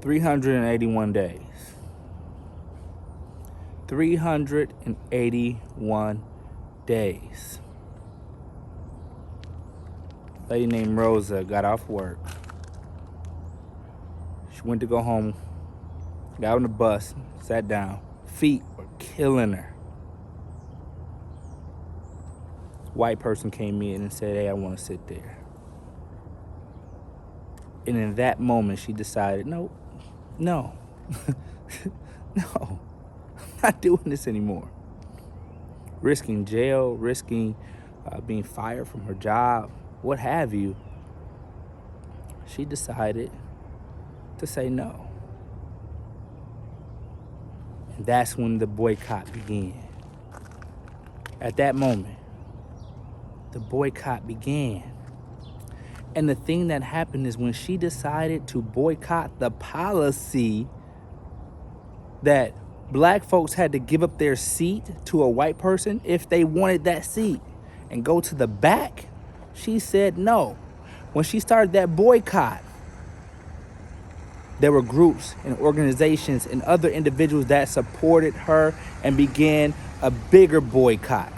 381 days. 381 days. A lady named Rosa got off work. She went to go home, got on the bus, sat down. Feet were killing her. White person came in and said, "Hey, I want to sit there." And in that moment, she decided, no, no, I'm not doing this anymore. Risking jail, risking being fired from her job, what have you. She decided to say no. And that's when the boycott began. At that moment, the boycott began. And the thing that happened is when she decided to boycott the policy that black folks had to give up their seat to a white person if they wanted that seat and go to the back, she said no. When she started that boycott, there were groups and organizations and other individuals that supported her and began a bigger boycott.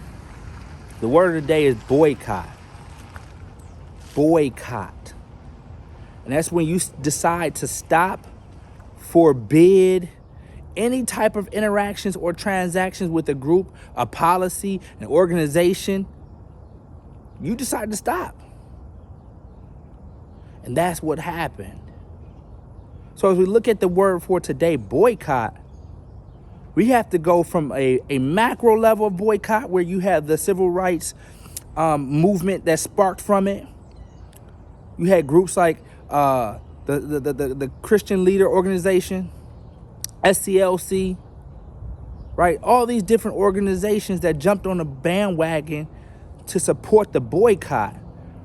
The word of the day is boycott. Boycott. And that's when you decide to stop, forbid any type of interactions or transactions with a group, a policy, an organization. You decide to stop. And that's what happened. So as we look at the word for today, boycott, we have to go from a macro level of boycott where you have the civil rights movement that sparked from it. You had groups like the Christian Leader Organization, SCLC, right? All these different organizations that jumped on the bandwagon to support the boycott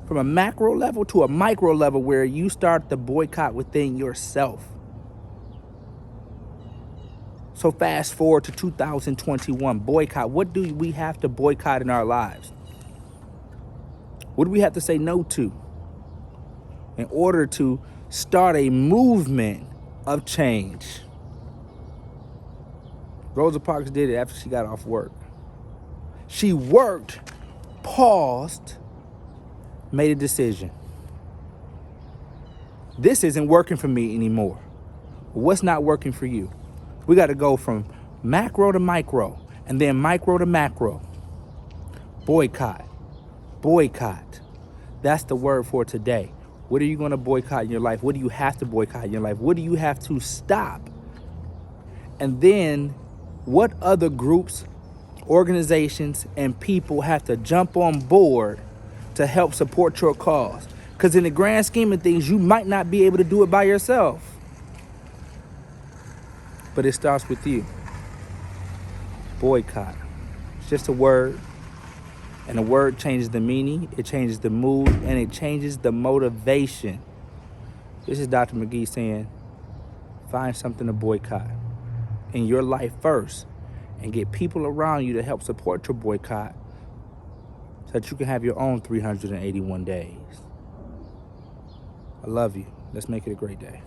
from a macro level to a micro level where you start the boycott within yourself. So fast forward to 2021, boycott. What do we have to boycott in our lives? What do we have to say no to in order to start a movement of change? Rosa Parks did it after she got off work. She worked, paused, made a decision. This isn't working for me anymore. What's not working for you? We got to go from macro to micro and then micro to macro. Boycott. Boycott. That's the word for today. What are you going to boycott in your life? What do you have to boycott in your life? What do you have to stop? And then what other groups, organizations, and people have to jump on board to help support your cause? Because in the grand scheme of things, you might not be able to do it by yourself. But it starts with you. Boycott. It's just a word. And a word changes the meaning, it changes the mood, and it changes the motivation. This is Dr. McGee saying, find something to boycott in your life first and get people around you to help support your boycott so that you can have your own 381 days. I love you. Let's make it a great day.